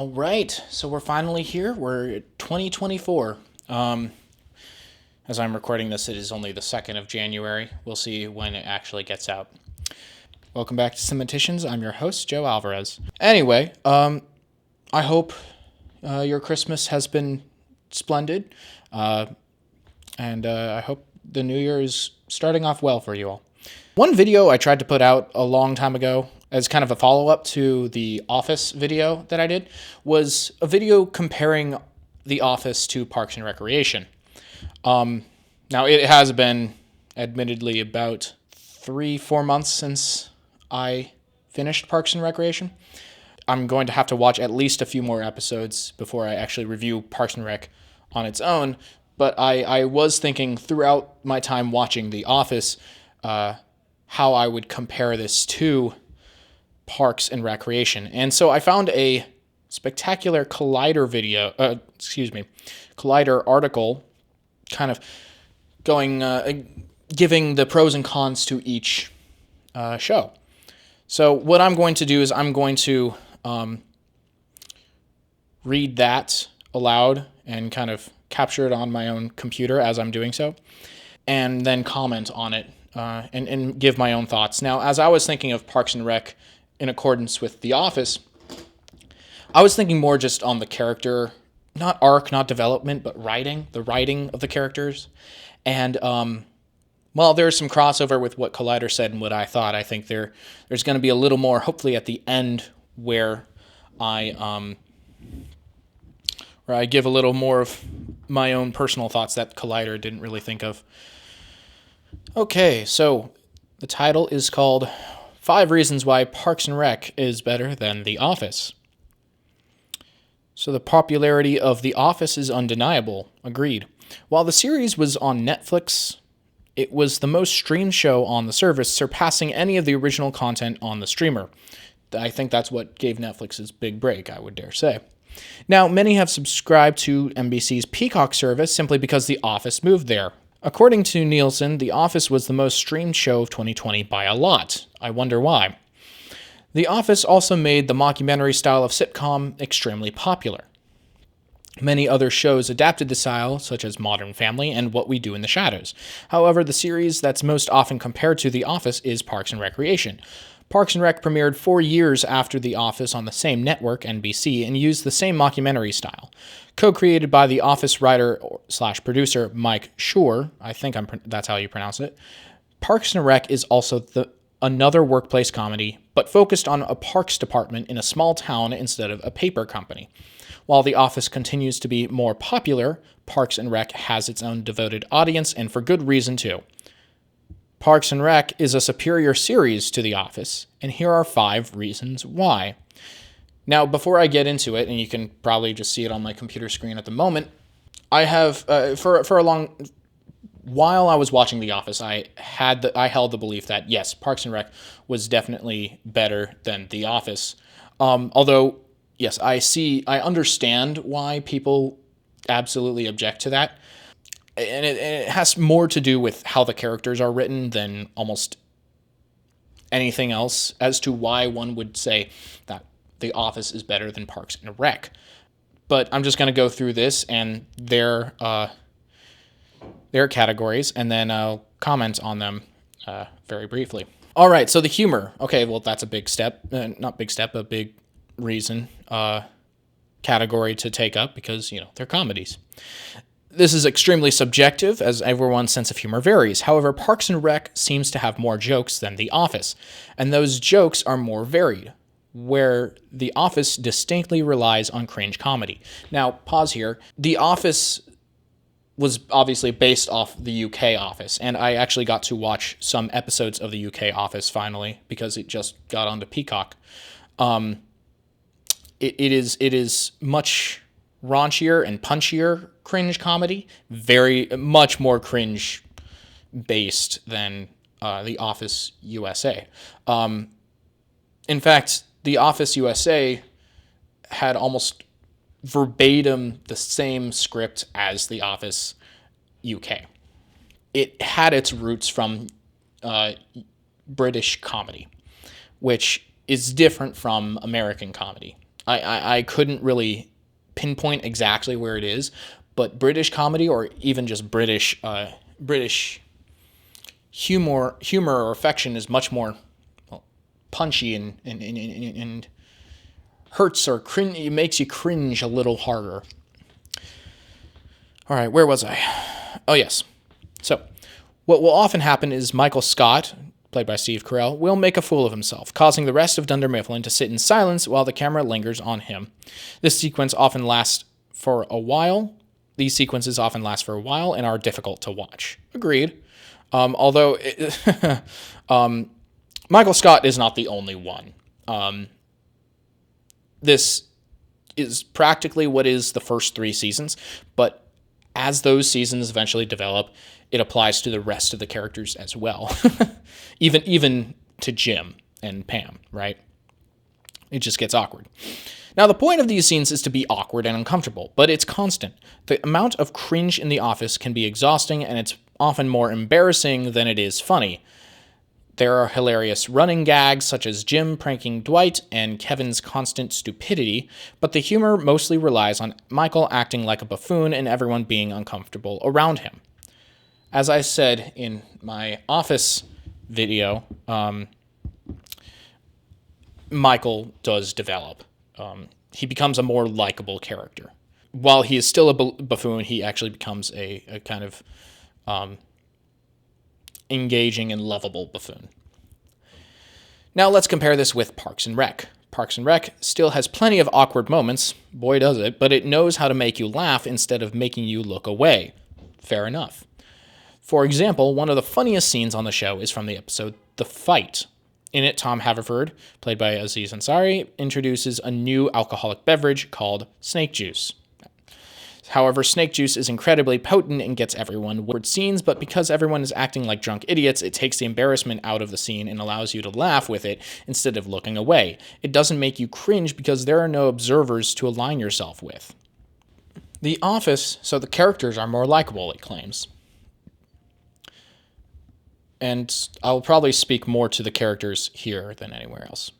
All right, so we're finally here. We're 2024. As I'm recording this, it is only the 2nd of January. We'll see when it actually gets out. Welcome back to Cementicians. I'm your host, Joe Alvarez. Anyway, I hope your Christmas has been splendid, and I hope the new year is starting off well for you all. One video I tried to put out a long time ago as kind of a follow-up to the Office video that I did was a video comparing The Office to Parks and Recreation. Now, it has been admittedly about 3-4 months since I finished Parks and Recreation. I'm going to have to watch at least a few more episodes before I actually review Parks and Rec on its own, but I was thinking throughout my time watching The Office how I would compare this to Parks and Recreation. And so I found a spectacular Collider Collider article kind of going, giving the pros and cons to each show. So what I'm going to do is I'm going to read that aloud and kind of capture it on my own computer as I'm doing so, and then comment on it and give my own thoughts. Now, as I was thinking of Parks and Rec in accordance with The Office, I was thinking more just on the character, not arc, not development, but the writing of the characters. And while there's some crossover with what Collider said and what I thought, I think there's going to be a little more, hopefully at the end, where I give a little more of my own personal thoughts that Collider didn't really think of. Okay, so the title is called 5 Reasons Why Parks and Rec is Better Than The Office. So the popularity of The Office is undeniable. Agreed. While the series was on Netflix, it was the most streamed show on the service, surpassing any of the original content on the streamer. I think that's what gave Netflix its big break, I would dare say. Now, many have subscribed to NBC's Peacock service simply because The Office moved there. According to Nielsen, The Office was the most streamed show of 2020 by a lot. I wonder why. The Office also made the mockumentary style of sitcom extremely popular. Many other shows adapted the style, such as Modern Family and What We Do in the Shadows. However, the series that's most often compared to The Office is Parks and Recreation. Parks and Rec premiered 4 years after The Office on the same network, NBC, and used the same mockumentary style. Co-created by The Office writer/producer Mike Schur, I think that's how you pronounce it, Parks and Rec is also another workplace comedy, but focused on a parks department in a small town instead of a paper company. While The Office continues to be more popular, Parks and Rec has its own devoted audience, and for good reason too. Parks and Rec is a superior series to The Office, and here are 5 reasons why. Now, before I get into it, and you can probably just see it on my computer screen at the moment, I have, while I was watching The Office, I held the belief that, yes, Parks and Rec was definitely better than The Office. Although, yes, I understand why people absolutely object to that. And it has more to do with how the characters are written than almost anything else as to why one would say that The Office is better than Parks and Rec. But I'm just going to go through this and their categories, and then I'll comment on them very briefly. All right, so the humor. Okay, well, that's a big step. Not big step, a big reason category to take up because, they're comedies. This is extremely subjective, as everyone's sense of humor varies. However, Parks and Rec seems to have more jokes than The Office, and those jokes are more varied, where The Office distinctly relies on cringe comedy. Now, pause here. The Office was obviously based off the UK Office, and I actually got to watch some episodes of the UK Office finally, because it just got onto Peacock. It is much raunchier and punchier cringe comedy, very much more cringe based than The Office USA. In fact, The Office USA had almost verbatim the same script as The Office UK. It had its roots from British comedy, which is different from American comedy. I couldn't really pinpoint exactly where it is, but British comedy or even just British humor or affection is much more punchy and hurts or cringe. It makes you cringe a little harder. All right, where was I? Oh yes. So, what will often happen is Michael Scott, played by Steve Carell, will make a fool of himself, causing the rest of Dunder Mifflin to sit in silence while the camera lingers on him. This sequence often lasts for a while. These sequences often last for a while and are difficult to watch. Agreed. Although Michael Scott is not the only one. This is practically what is the first 3 seasons, but as those seasons eventually develop, it applies to the rest of the characters as well. even to Jim and Pam, right? It just gets awkward. Now, the point of these scenes is to be awkward and uncomfortable, but it's constant. The amount of cringe in The Office can be exhausting, and it's often more embarrassing than it is funny. There are hilarious running gags, such as Jim pranking Dwight and Kevin's constant stupidity, but the humor mostly relies on Michael acting like a buffoon and everyone being uncomfortable around him. As I said in my Office video, Michael does develop. He becomes a more likable character. While he is still a buffoon, he actually becomes a kind of engaging and lovable buffoon. Now let's compare this with Parks and Rec. Parks and Rec still has plenty of awkward moments, boy does it, but it knows how to make you laugh instead of making you look away. Fair enough. For example, one of the funniest scenes on the show is from the episode The Fight. In it, Tom Haverford, played by Aziz Ansari, introduces a new alcoholic beverage called snake juice. However, snake juice is incredibly potent and gets everyone word scenes, but because everyone is acting like drunk idiots, it takes the embarrassment out of the scene and allows you to laugh with it instead of looking away. It doesn't make you cringe because there are no observers to align yourself with. The Office, so the characters are more likable, it claims. And I'll probably speak more to the characters here than anywhere else.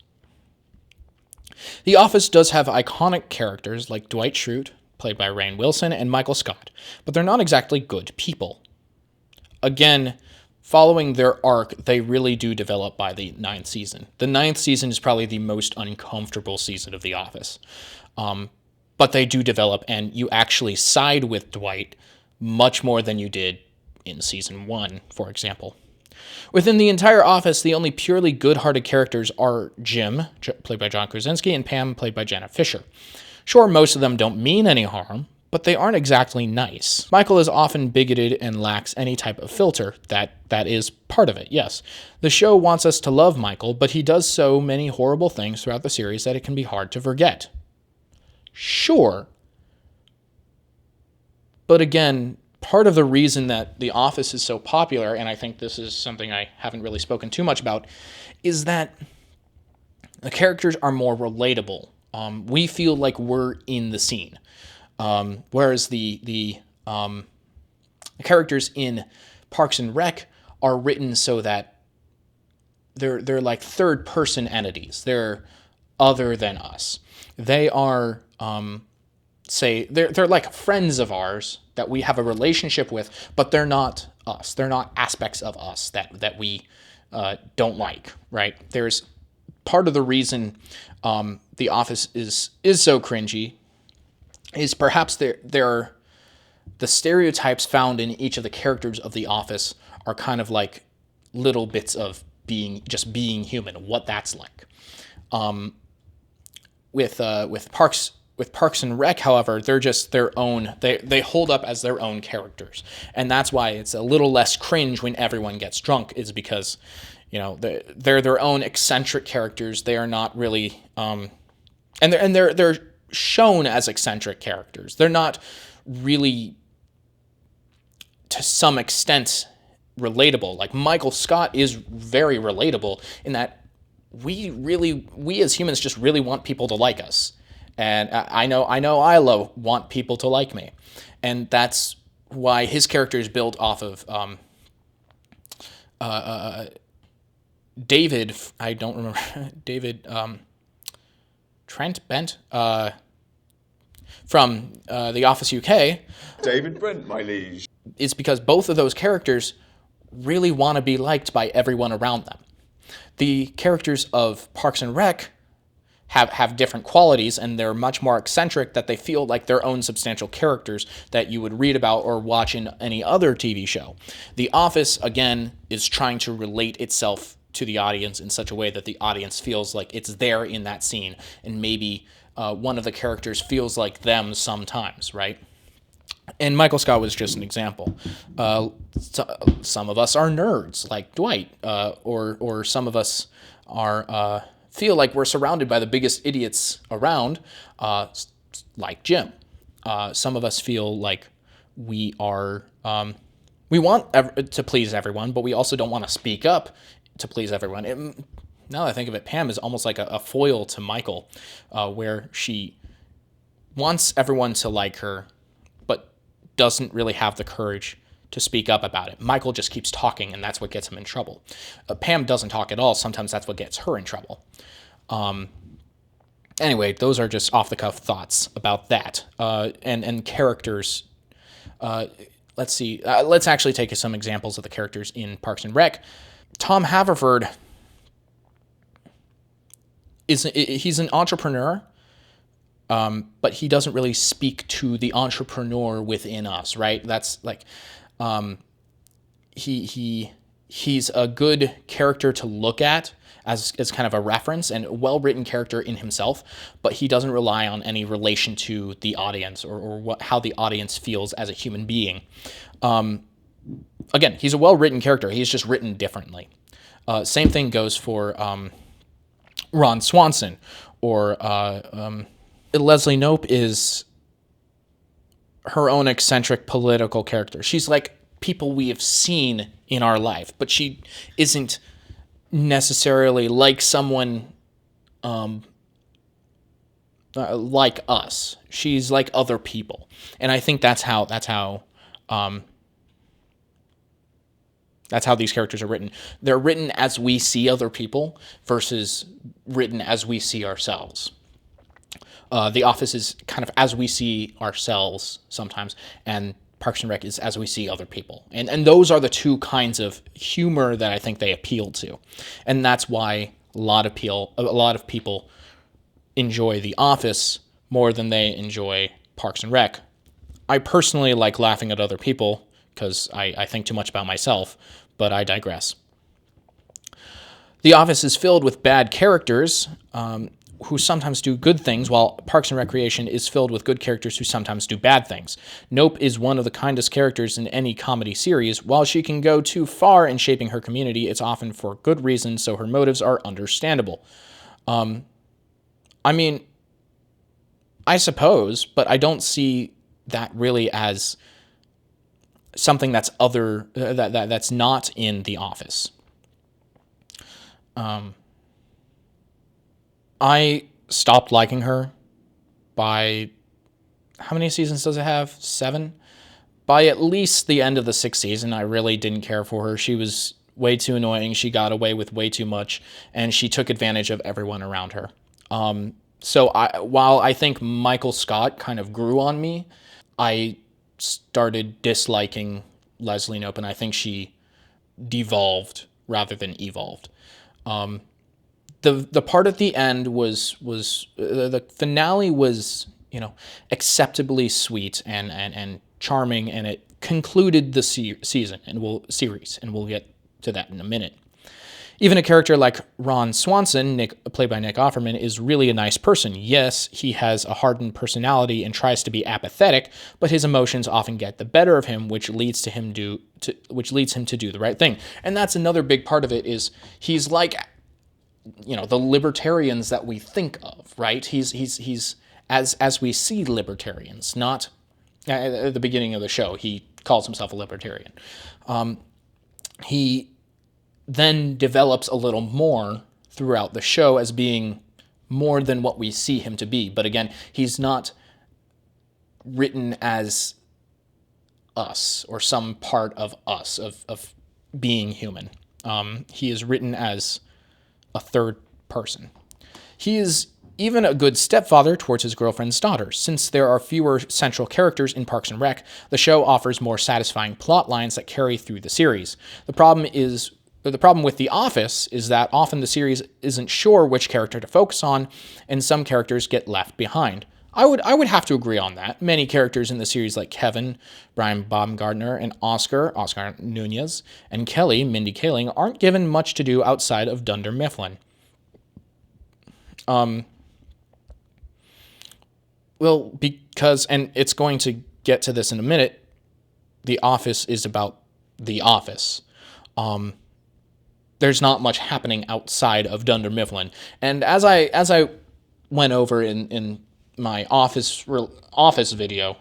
The Office does have iconic characters like Dwight Schrute, played by Rainn Wilson, and Michael Scott, but they're not exactly good people. Again, following their arc, they really do develop by the 9th season. The 9th season is probably the most uncomfortable season of The Office. But they do develop, and you actually side with Dwight much more than you did in season 1, for example. Within the entire Office, the only purely good-hearted characters are Jim, played by John Krasinski, and Pam, played by Jenna Fisher. Sure, most of them don't mean any harm, but they aren't exactly nice. Michael is often bigoted and lacks any type of filter. That is part of it, yes. The show wants us to love Michael, but he does so many horrible things throughout the series that it can be hard to forget. Sure. But again, part of the reason that The Office is so popular, and I think this is something I haven't really spoken too much about, is that the characters are more relatable. We feel like we're in the scene, whereas the characters in Parks and Rec are written so that they're like third person entities. They're other than us. They are they're like friends of ours that we have a relationship with, but they're not us. They're not aspects of us that we don't like. Right? There's part of the reason The Office is so cringy is perhaps the stereotypes found in each of the characters of The Office are kind of like little bits of being human, what that's like. With Parks and Rec, however, they're just their own. They hold up as their own characters, and that's why it's a little less cringe when everyone gets drunk. Is because they're their own eccentric characters. They are not really, and they're shown as eccentric characters. They're not really, to some extent, relatable. Like Michael Scott is very relatable in that we as humans just really want people to like us. And I know I want people to like me. And that's why his character is built off of David, I don't remember, David, Trent Bent from The Office UK, David Brent, my liege. is because both of those characters really want to be liked by everyone around them. The characters of Parks and Rec have different qualities, and they're much more eccentric, that they feel like their own substantial characters that you would read about or watch in any other TV show. The Office, again, is trying to relate itself to the audience in such a way that the audience feels like it's there in that scene, and maybe one of the characters feels like them sometimes, right? And Michael Scott was just an example. Some of us are nerds, like Dwight, or some of us are feel like we're surrounded by the biggest idiots around, like Jim. Some of us feel like we are we want to please everyone, but we also don't want to speak up to please everyone. Now that I think of it, Pam is almost like a foil to Michael, where she wants everyone to like her, but doesn't really have the courage to speak up about it. Michael just keeps talking, and that's what gets him in trouble. Pam doesn't talk at all. Sometimes that's what gets her in trouble. Anyway, those are just off-the-cuff thoughts about that. And characters. Let's see. Let's actually take some examples of the characters in Parks and Rec. Tom Haverford he's an entrepreneur, but he doesn't really speak to the entrepreneur within us, right? That's like, he's a good character to look at as kind of a reference, and a well-written character in himself, but he doesn't rely on any relation to the audience or how the audience feels as a human being. Again, he's a well-written character. He's just written differently. Same thing goes for Ron Swanson, or Leslie Knope is her own eccentric political character. She's like people we have seen in our life, but she isn't necessarily like someone like us. She's like other people, and I think that's how these characters are written. They're written as we see other people versus written as we see ourselves. The Office is kind of as we see ourselves sometimes, and Parks and Rec is as we see other people. And those are the two kinds of humor that I think they appeal to. And that's why a lot of people enjoy The Office more than they enjoy Parks and Rec. I personally like laughing at other people because I think too much about myself, but I digress. The Office is filled with bad characters who sometimes do good things, while Parks and Recreation is filled with good characters who sometimes do bad things. Knope is one of the kindest characters in any comedy series. While she can go too far in shaping her community, it's often for good reasons, so her motives are understandable. I mean, I suppose, but I don't see that really as something that's that's not in The Office. I stopped liking her by, how many seasons does it have? 7? By at least the end of the 6th season, I really didn't care for her. She was way too annoying. She got away with way too much, and she took advantage of everyone around her. While I think Michael Scott kind of grew on me, I started disliking Leslie Knope, and I think she devolved rather than evolved. The part at the end was the finale was, acceptably sweet and charming, and it concluded the series, and we'll get to that in a minute. Even a character like Ron Swanson, played by Nick Offerman, is really a nice person. Yes, he has a hardened personality and tries to be apathetic, but his emotions often get the better of him, which leads him to do the right thing. And that's another big part of it, is he's like, the libertarians that we think of, right? He's as we see libertarians, not at the beginning of the show, he calls himself a libertarian. He then develops a little more throughout the show as being more than what we see him to be. But again, he's not written as us or some part of us, of being human. He is written as a third person. He is even a good stepfather towards his girlfriend's daughter. Since there are fewer central characters in Parks and Rec, the show offers more satisfying plot lines that carry through the series. The problem with The Office is that often the series isn't sure which character to focus on, and some characters get left behind. I would have to agree on that. Many characters in the series, like Kevin, Brian Baumgartner, and Oscar Nunez, and Kelly, Mindy Kaling, aren't given much to do outside of Dunder Mifflin. Well, because, and it's going to get to this in a minute, The Office is about The Office. There's not much happening outside of Dunder Mifflin. And as I went over in my office video,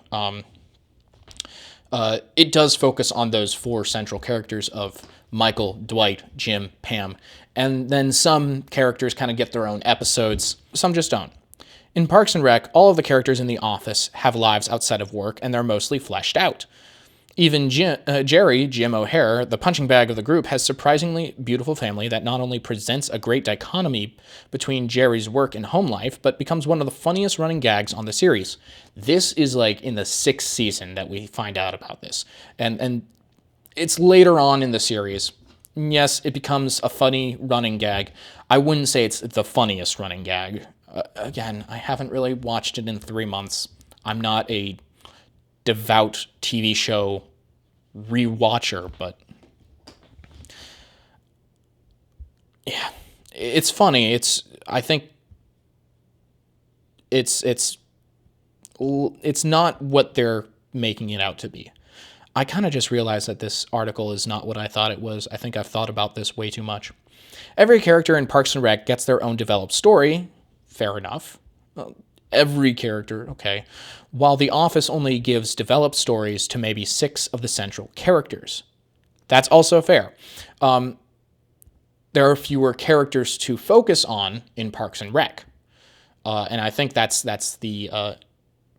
it does focus on those four central characters of Michael, Dwight, Jim, Pam, and then some characters kind of get their own episodes, some just don't. In Parks and Rec, all of the characters in The Office have lives outside of work, and they're mostly fleshed out. Even Jerry, Jim O'Hare, the punching bag of the group, has surprisingly beautiful family that not only presents a great dichotomy between Jerry's work and home life, but becomes one of the funniest running gags on the series. This is like in the 6th season that we find out about this. And it's later on in the series. Yes, it becomes a funny running gag. I wouldn't say it's the funniest running gag. Again, I haven't really watched it in 3 months. I'm not a devout TV show rewatcher, but yeah, it's funny. I think it's not what they're making it out to be. I kind of just realized that this article is not what I thought it was. I think I've thought about this way too much. Every character in Parks and Rec gets their own developed story. Fair enough. Every character, okay. While The Office only gives developed stories to maybe 6 of the central characters. That's also fair. There are fewer characters to focus on in Parks and Rec. And I think that's the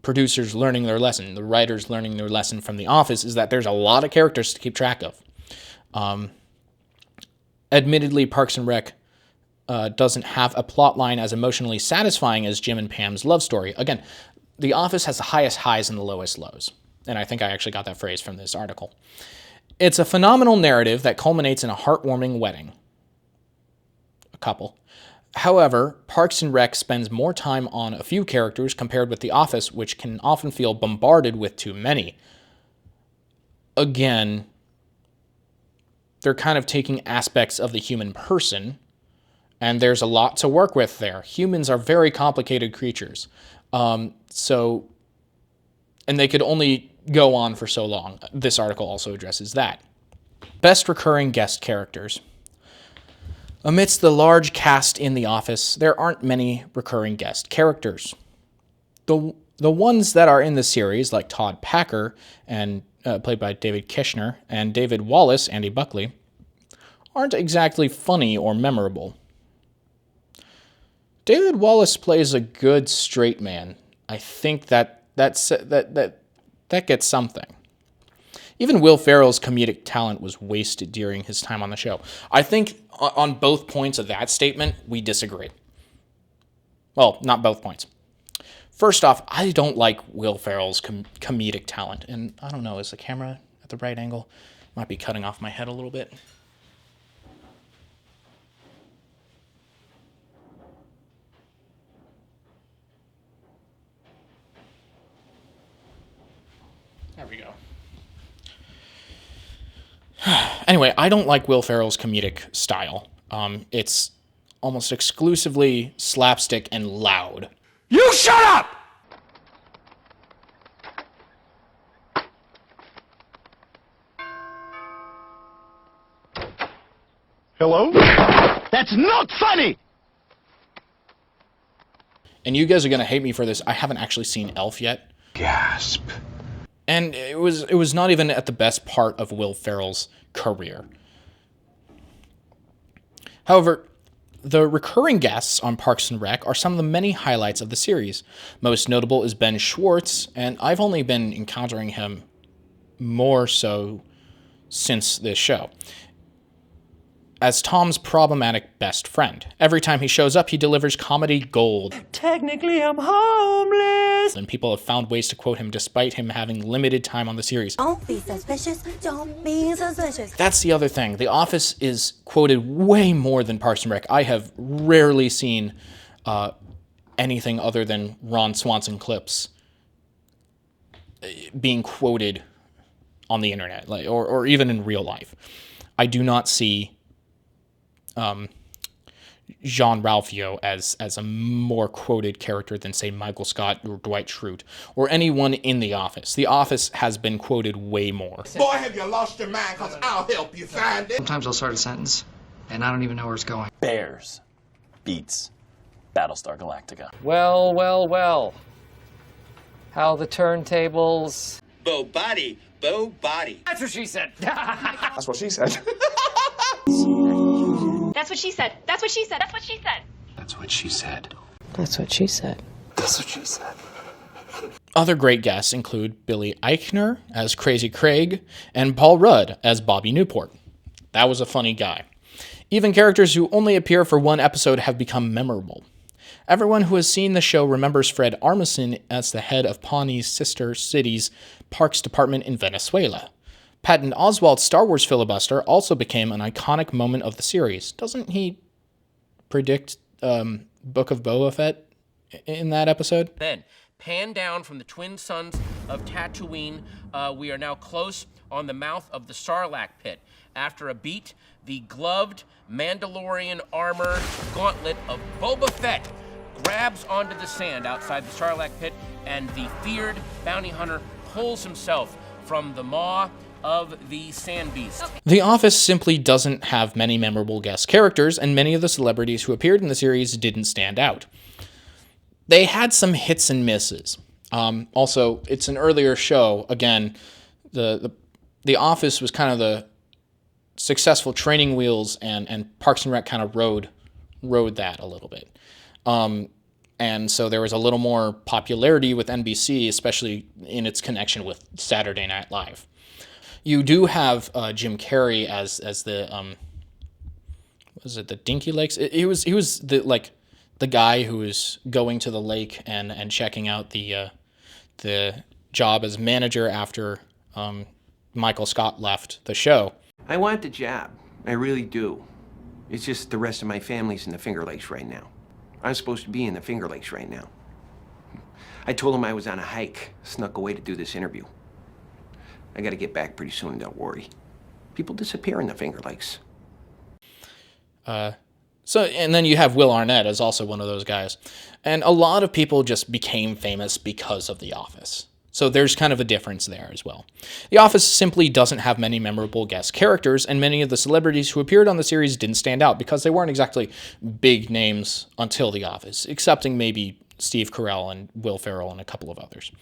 producers learning their lesson, the writers learning their lesson from The Office, is that there's a lot of characters to keep track of. Admittedly, Parks and Rec doesn't have a plot line as emotionally satisfying as Jim and Pam's love story. Again, The Office has the highest highs and the lowest lows. And I think I actually got that phrase from this article. It's a phenomenal narrative that culminates in a heartwarming wedding. A couple. However, Parks and Rec spends more time on a few characters compared with The Office, which can often feel bombarded with too many. Again, they're kind of taking aspects of the human person, and there's a lot to work with there. Humans are very complicated creatures. And they could only go on for so long. This article also addresses that. Best recurring guest characters. Amidst the large cast in The Office, there aren't many recurring guest characters. The ones that are in the series, like Todd Packer, and played by David Kishner, and David Wallace, Andy Buckley, aren't exactly funny or memorable. David Wallace plays a good straight man. I think that gets something. Even Will Ferrell's comedic talent was wasted during his time on the show. I think on both points of that statement, we disagree. Well, not both points. First off, I don't like Will Ferrell's comedic talent. And I don't know, is the camera at the right angle? Might be cutting off my head a little bit. There we go. Anyway, I don't like Will Ferrell's comedic style. It's almost exclusively slapstick and loud. You shut up! Hello? That's not funny! And you guys are going to hate me for this. I haven't actually seen Elf yet. Gasp. And it was not even at the best part of Will Ferrell's career. However, the recurring guests on Parks and Rec are some of the many highlights of the series. Most notable is Ben Schwartz, and I've only been encountering him more so since this show. as Tom's problematic best friend. Every time he shows up, he delivers comedy gold. Technically, I'm homeless. And people have found ways to quote him despite him having limited time on the series. Don't be suspicious. Don't be suspicious. That's the other thing. The Office is quoted way more than Parks and Rec. I have rarely seen anything other than Ron Swanson clips being quoted on the internet, like, or even in real life. I do not see Jean-Ralphio as a more quoted character than, say, Michael Scott or Dwight Schrute or anyone in The Office. The Office has been quoted way more. Boy, have you lost your mind, because I'll help you find it. Sometimes I'll start a sentence, and I don't even know where it's going. Bears beats Battlestar Galactica. Well, well, well. How the turntables... Bo body, Bo body. That's what she said. That's what she said. That's what she said. That's what she said. That's what she said. That's what she said. That's what she said. That's what she said. Other great guests include Billy Eichner as Crazy Craig and Paul Rudd as Bobby Newport. That was a funny guy. Even characters who only appear for one episode have become memorable. Everyone who has seen the show remembers Fred Armisen as the head of Pawnee's sister city's parks department in Venezuela. Patton Oswalt's Star Wars filibuster also became an iconic moment of the series. Doesn't he predict Book of Boba Fett in that episode? Then, pan down from the twin suns of Tatooine. We are now close on the mouth of the Sarlacc pit. After a beat, the gloved Mandalorian armor gauntlet of Boba Fett grabs onto the sand outside the Sarlacc pit, and the feared bounty hunter pulls himself from the maw of the sand beast. The Office simply doesn't have many memorable guest characters, and many of the celebrities who appeared in the series didn't stand out. They had some hits and misses. Also, it's an earlier show. Again, the Office was kind of the successful training wheels, and Parks and Rec kind of rode that a little bit. And so there was a little more popularity with NBC, especially in its connection with Saturday Night Live. You do have Jim Carrey as the was it the Dinky Lakes? He was the guy who was going to the lake and checking out the job as manager after Michael Scott left the show. I want the job. I really do. It's just the rest of my family's in the Finger Lakes right now. I'm supposed to be in the Finger Lakes right now. I told them I was on a hike, snuck away to do this interview. I gotta get back pretty soon, don't worry. People disappear in the Finger Lakes. And then you have Will Arnett as also one of those guys. And a lot of people just became famous because of The Office. So there's kind of a difference there as well. The Office simply doesn't have many memorable guest characters, and many of the celebrities who appeared on the series didn't stand out because they weren't exactly big names until The Office, excepting maybe Steve Carell and Will Ferrell and a couple of others.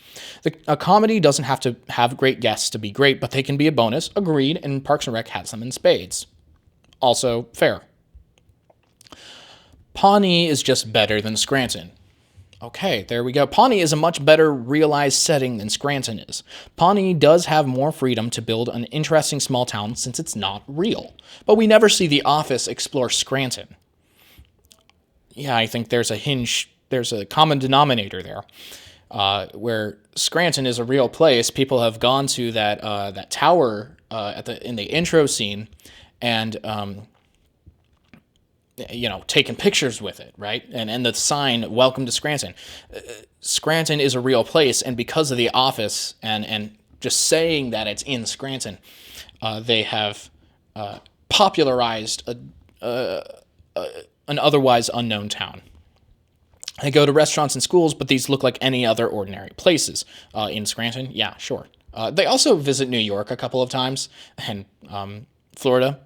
A comedy doesn't have to have great guests to be great, but they can be a bonus, agreed, and Parks and Rec has them in spades. Also fair. Pawnee is just better than Scranton. Okay, there we go. Pawnee is a much better realized setting than Scranton is. Pawnee does have more freedom to build an interesting small town since it's not real. But we never see The Office explore Scranton. Yeah, I think there's a common denominator there. Where Scranton is a real place, people have gone to that tower in the intro scene and taking pictures with it, right? And the sign, "Welcome to Scranton." Scranton is a real place, and because of The Office and just saying that it's in Scranton, they have popularized an otherwise unknown town. They go to restaurants and schools, but these look like any other ordinary places. In Scranton, yeah, sure. They also visit New York a couple of times, and Florida.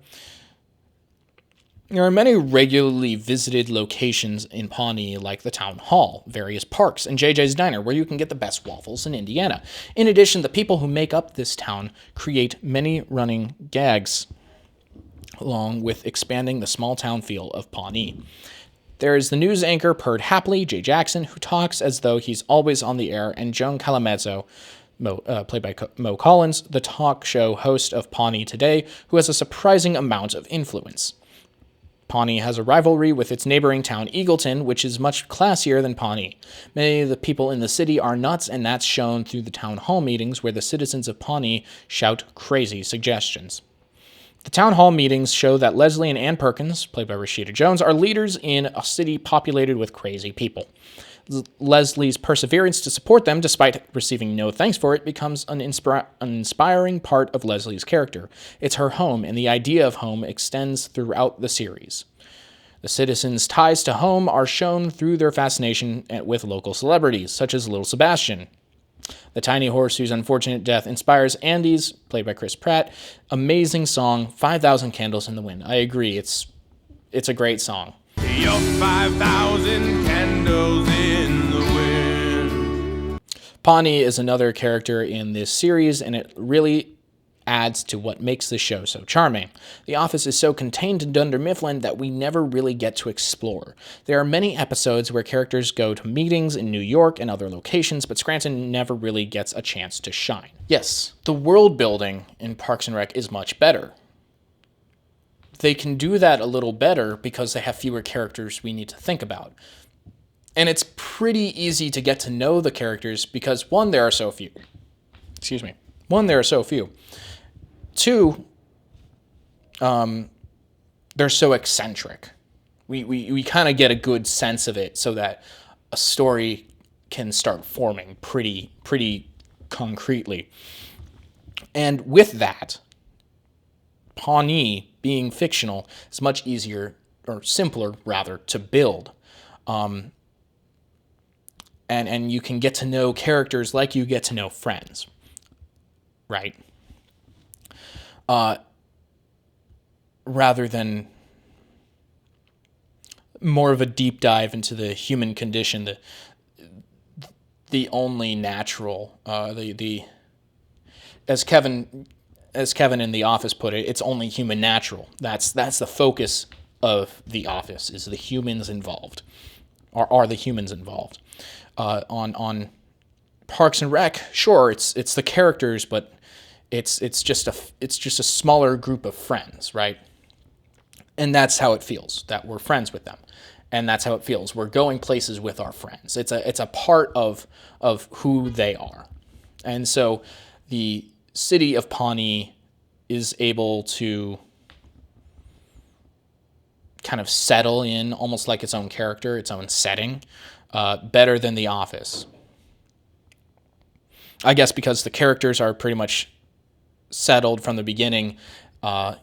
There are many regularly visited locations in Pawnee, like the Town Hall, various parks, and JJ's Diner, where you can get the best waffles in Indiana. In addition, the people who make up this town create many running gags, along with expanding the small town feel of Pawnee. There is the news anchor Perd Hapley, Jay Jackson, who talks as though he's always on the air, and Joan Calamezzo, played by Mo Collins, the talk show host of Pawnee Today, who has a surprising amount of influence. Pawnee has a rivalry with its neighboring town, Eagleton, which is much classier than Pawnee. Many of the people in the city are nuts, and that's shown through the town hall meetings where the citizens of Pawnee shout crazy suggestions. The town hall meetings show that Leslie and Ann Perkins, played by Rashida Jones, are leaders in a city populated with crazy people. Leslie's perseverance to support them, despite receiving no thanks for it, becomes an inspiring part of Leslie's character. It's her home, and the idea of home extends throughout the series. The citizens' ties to home are shown through their fascination with local celebrities, such as Little Sebastian. The tiny horse whose unfortunate death inspires Andy's, played by Chris Pratt, amazing song, 5,000 Candles in the Wind. I agree, it's a great song. Your 5,000 candles in the wind. Pawnee is another character in this series, and it really adds to what makes the show so charming. The office is so contained to Dunder Mifflin that we never really get to explore. There are many episodes where characters go to meetings in New York and other locations, but Scranton never really gets a chance to shine. Yes, the world building in Parks and Rec is much better. They can do that a little better because they have fewer characters we need to think about. And it's pretty easy to get to know the characters because, one, there are so few. Two, they're so eccentric. We kind of get a good sense of it so that a story can start forming pretty concretely. And with that, Pawnee, being fictional, is much easier, or simpler, rather, to build. And you can get to know characters like you get to know friends, right? Rather than more of a deep dive into the human condition, the only natural, as Kevin in The Office put it, it's only human natural. That's the focus of The Office, is the humans involved, or are the humans involved. On Parks and Rec, sure, it's the characters, but it's just a smaller group of friends, right? And that's how it feels, that we're friends with them. And that's how it feels. We're going places with our friends. It's a part of who they are. And so the city of Pawnee is able to kind of settle in almost like its own character, its own setting, better than The Office. I guess because the characters are pretty much settled from the beginning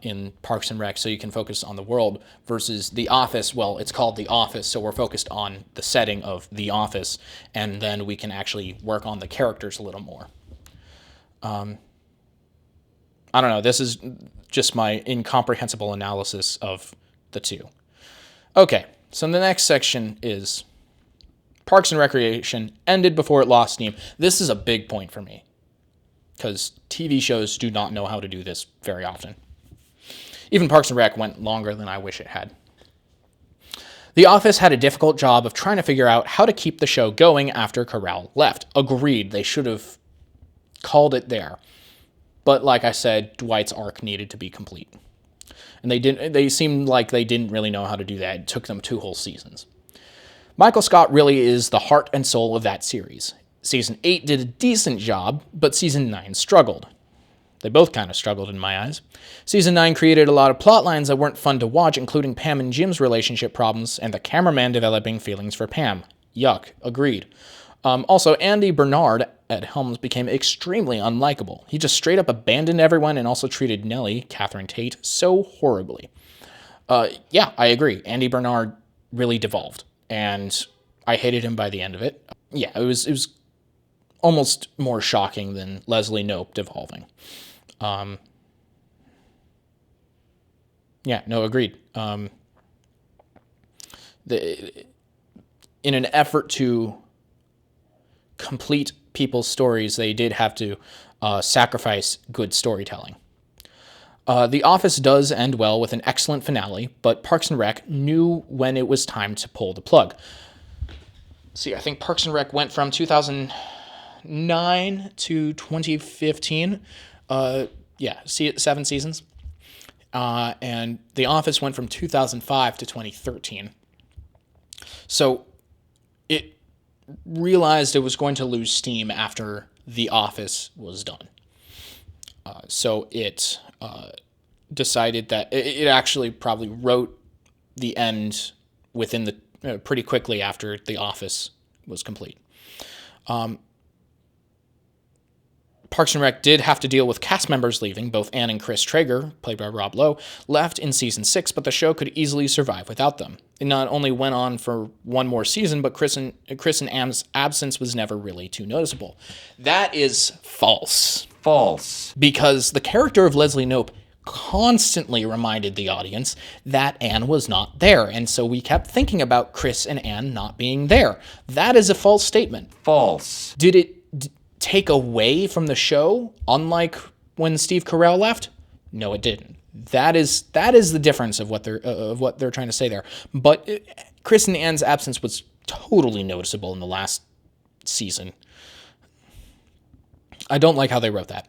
in Parks and Rec, so you can focus on the world, versus The Office. Well, it's called The Office, so we're focused on the setting of The Office, and then we can actually work on the characters a little more. I don't know. This is just my incomprehensible analysis of the two. Okay, so the next section is Parks and Recreation ended before it lost steam. This is a big point for me, because TV shows do not know how to do this very often. Even Parks and Rec went longer than I wish it had. The Office had a difficult job of trying to figure out how to keep the show going after Carell left. Agreed, they should have called it there. But like I said, Dwight's arc needed to be complete. And they seemed like they didn't really know how to do that. It took them 2 whole seasons. Michael Scott really is the heart and soul of that series. Season 8 did a decent job, but Season 9 struggled. They both kind of struggled in my eyes. Season 9 created a lot of plot lines that weren't fun to watch, including Pam and Jim's relationship problems and the cameraman developing feelings for Pam. Yuck, agreed. Also, Andy Bernard at Helms became extremely unlikable. He just straight up abandoned everyone and also treated Nellie, Catherine Tate, so horribly. Yeah, I agree. Andy Bernard really devolved, and I hated him by the end of it. Yeah, it was almost more shocking than Leslie Knope devolving. Yeah, no, agreed. In an effort to complete people's stories, they did have to sacrifice good storytelling. The Office does end well with an excellent finale, but Parks and Rec knew when it was time to pull the plug. See, I think Parks and Rec went from 2009 to 2015. 7 seasons. and The Office went from 2005 to 2013. So it realized it was going to lose steam after The Office was done. So it decided that it actually probably wrote the end within the pretty quickly after The Office was complete. Parks and Rec did have to deal with cast members leaving. Both Ann and Chris Traeger, played by Rob Lowe, left in season 6, but the show could easily survive without them. It not only went on for one more season, but Chris and Ann's absence was never really too noticeable. That is false. False. Because the character of Leslie Knope constantly reminded the audience that Ann was not there, and so we kept thinking about Chris and Ann not being there. That is a false statement. False. Did it take away from the show, unlike when Steve Carell left? No, it didn't. That is the difference of what they're trying to say there. But Chris and Ann's absence was totally noticeable in the last season. I don't like how they wrote that.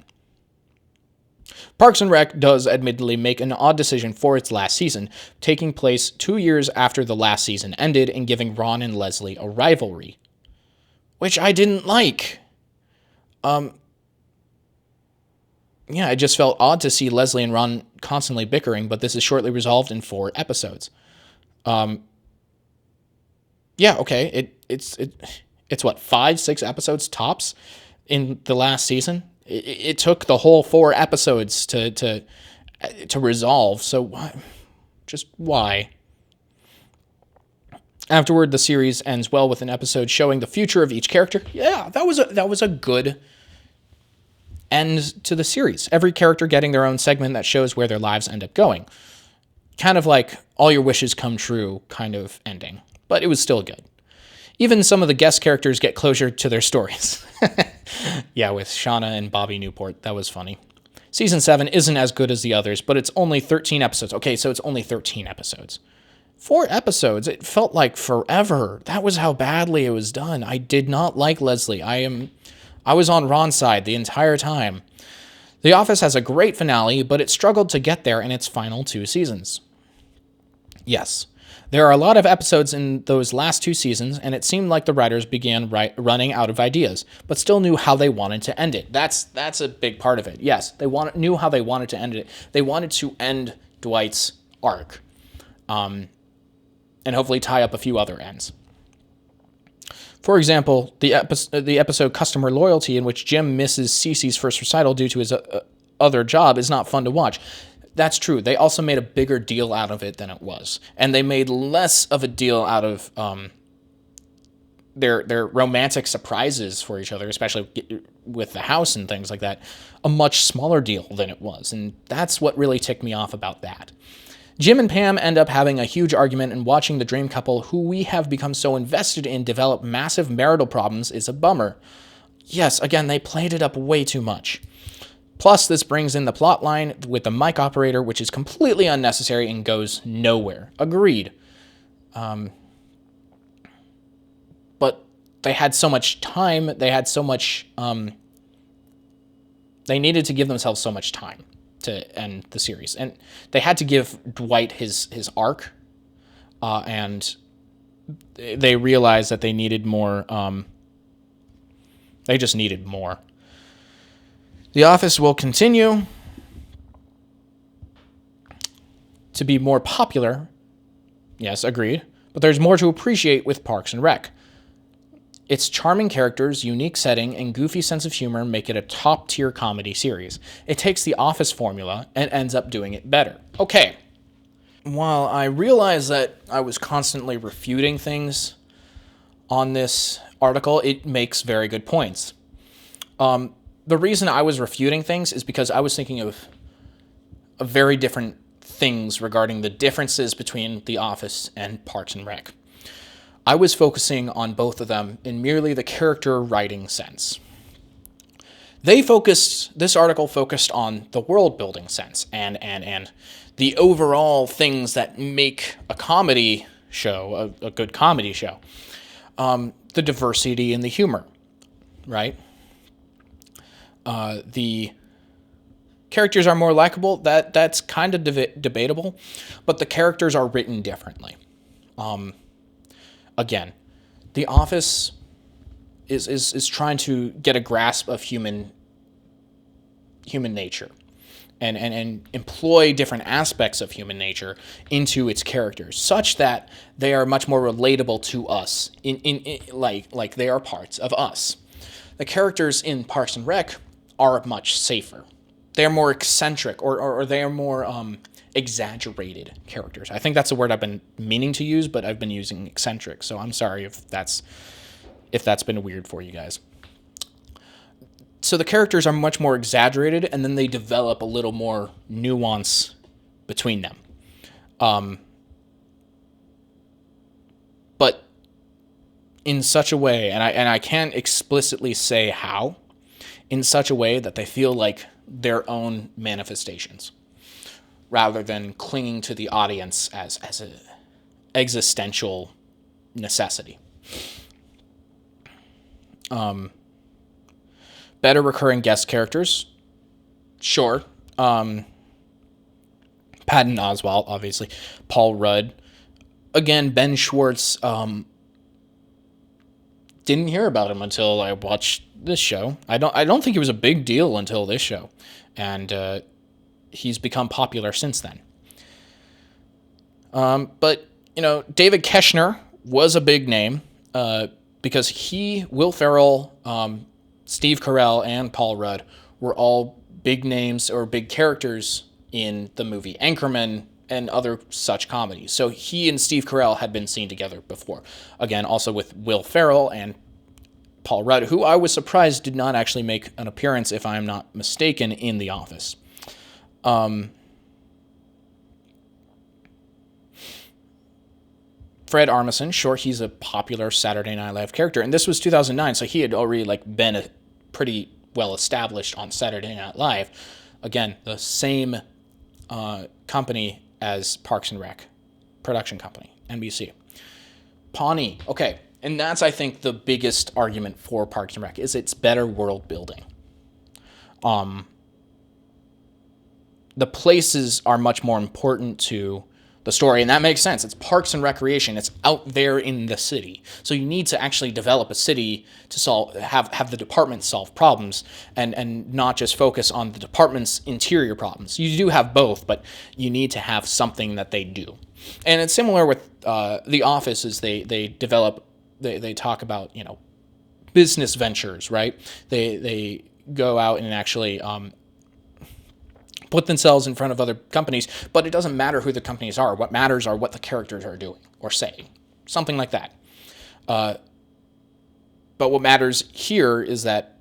Parks and Rec does admittedly make an odd decision for its last season, taking place 2 years after the last season ended and giving Ron and Leslie a rivalry, which I didn't like. Yeah, it just felt odd to see Leslie and Ron constantly bickering, but this is shortly resolved in 4 episodes. Yeah, okay, it's what, 5-6 episodes tops in the last season. It took the whole 4 episodes to resolve. So why? Afterward, the series ends well with an episode showing the future of each character. Yeah, that was a good end to the series. Every character getting their own segment that shows where their lives end up going. Kind of like all your wishes come true kind of ending, but it was still good. Even some of the guest characters get closure to their stories. Yeah, with Shauna and Bobby Newport. That was funny. Season 7 isn't as good as the others, but it's only 13 episodes. Okay, so it's only 13 episodes. 4 episodes, it felt like forever. That was how badly it was done. I did not like Leslie. I was on Ron's side the entire time. The Office has a great finale, but it struggled to get there in its final 2 seasons. Yes, there are a lot of episodes in those last 2 seasons, and it seemed like the writers began running out of ideas, but still knew how they wanted to end it. That's a big part of it. Yes, they knew how they wanted to end it. They wanted to end Dwight's arc, and hopefully tie up a few other ends. For example, the episode Customer Loyalty, in which Jim misses Cece's first recital due to his other job, is not fun to watch. That's true. They also made a bigger deal out of it than it was. And they made less of a deal out of their romantic surprises for each other, especially with the house and things like that. A much smaller deal than it was. And that's what really ticked me off about that. Jim and Pam end up having a huge argument, and watching the dream couple who we have become so invested in develop massive marital problems is a bummer. Yes, again, they played it up way too much. Plus, this brings in the plot line with the mic operator, which is completely unnecessary and goes nowhere. Agreed. But they had so much time, they needed to give themselves so much time to end the series. And they had to give Dwight his arc, and they realized that they needed more. They just needed more. The Office will continue to be more popular. Yes, agreed. But there's more to appreciate with Parks and Rec. Its charming characters, unique setting, and goofy sense of humor make it a top-tier comedy series. It takes the Office formula and ends up doing it better. Okay. While I realize that I was constantly refuting things on this article, it makes very good points. The reason I was refuting things is because I was thinking of very different things regarding the differences between The Office and Parks and Rec. I was focusing on both of them in merely the character writing sense. This article focused on the world building sense and the overall things that make a comedy show, a good comedy show. The diversity and the humor, right? The characters are more likable. That's kind of debatable, but the characters are written differently. Again, The Office is trying to get a grasp of human nature and employ different aspects of human nature into its characters, such that they are much more relatable to us, like they are parts of us. The characters in Parks and Rec are much safer. They're more eccentric, or they are more exaggerated characters. I think that's a word I've been meaning to use, but I've been using eccentric, so I'm sorry if that's been weird for you guys. So the characters are much more exaggerated, and then they develop a little more nuance between them. But in such a way, and I can't explicitly say how, in such a way that they feel like their own manifestations, rather than clinging to the audience as an existential necessity. Better recurring guest characters, sure. Patton Oswalt, obviously. Paul Rudd. Again, Ben Schwartz, didn't hear about him until I watched this show. I don't think he was a big deal until this show. And he's become popular since then. But, David Koechner was a big name because he, Will Ferrell, Steve Carell, and Paul Rudd were all big names or big characters in the movie Anchorman and other such comedies. So he and Steve Carell had been seen together before. Again, also with Will Ferrell and Paul Rudd, who I was surprised did not actually make an appearance, if I'm not mistaken, in The Office. Fred Armisen, sure, he's a popular Saturday Night Live character, and this was 2009, so he had already been pretty well established on Saturday Night Live. Again, the same company as Parks and Rec, production company, NBC. Pawnee, okay, and that's, I think, the biggest argument for Parks and Rec, is its better world building. The places are much more important to the story, and that makes sense. It's parks and recreation. It's out there in the city. So you need to actually develop a city to have the department solve problems and not just focus on the department's interior problems. You do have both, but you need to have something that they do. And it's similar with The Office, is they talk about, business ventures, right? They go out and actually put themselves in front of other companies, but it doesn't matter who the companies are. What matters are what the characters are doing or saying, something like that. But what matters here is that,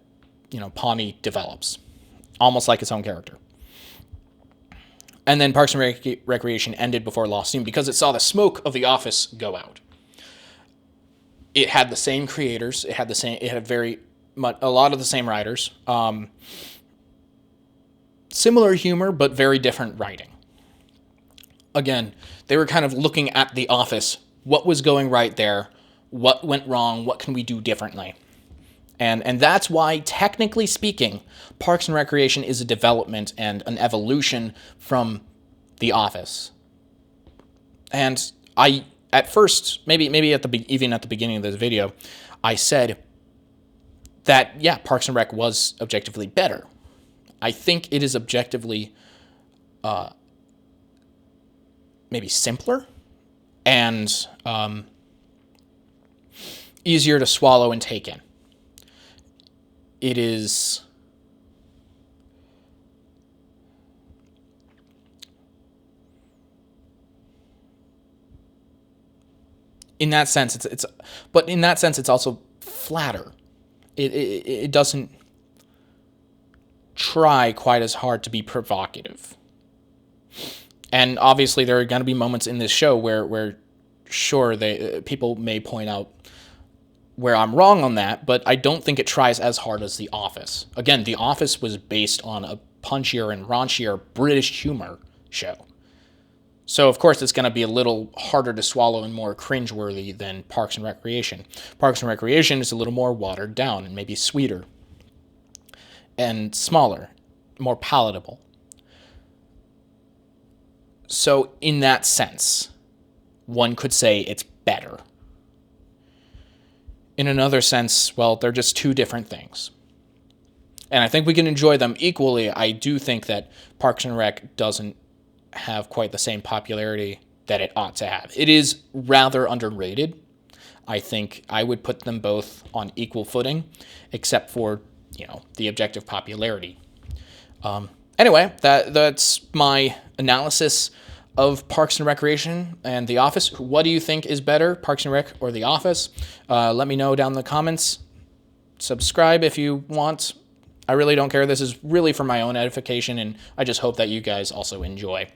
Pawnee develops, almost like its own character. And then Parks and Recreation ended before Lost Steam because it saw the smoke of The Office go out. It had the same creators. It had a lot of the same writers. Similar humor, but very different writing. Again, they were kind of looking at The Office. What was going right there? What went wrong? What can we do differently? And that's why, technically speaking, Parks and Recreation is a development and an evolution from The Office. And I, at first, maybe even at the beginning of this video, I said that, yeah, Parks and Rec was objectively better. I think it is objectively maybe simpler and easier to swallow and take in. It is in that sense it's also flatter. It doesn't try quite as hard to be provocative. And obviously there are going to be moments in this show where sure, people may point out where I'm wrong on that, but I don't think it tries as hard as The Office. Again, The Office was based on a punchier and raunchier British humor show. So, of course, it's going to be a little harder to swallow and more cringeworthy than Parks and Recreation. Parks and Recreation is a little more watered down and maybe sweeter and smaller, more palatable. So in that sense, one could say it's better. In another sense, well, they're just two different things. And I think we can enjoy them equally. I do think that Parks and Rec doesn't have quite the same popularity that it ought to have. It is rather underrated. I think I would put them both on equal footing, except for, the objective popularity. Anyway, that's my analysis of Parks and Recreation and The Office. What do you think is better, Parks and Rec or The Office? Let me know down in the comments. Subscribe if you want. I really don't care. This is really for my own edification, and I just hope that you guys also enjoy.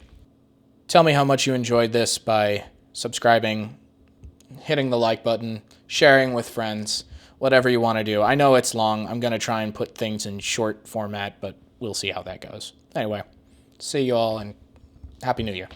Tell me how much you enjoyed this by subscribing, hitting the like button, sharing with friends, whatever you want to do. I know it's long. I'm going to try and put things in short format, but we'll see how that goes. Anyway, see you all, and Happy New Year.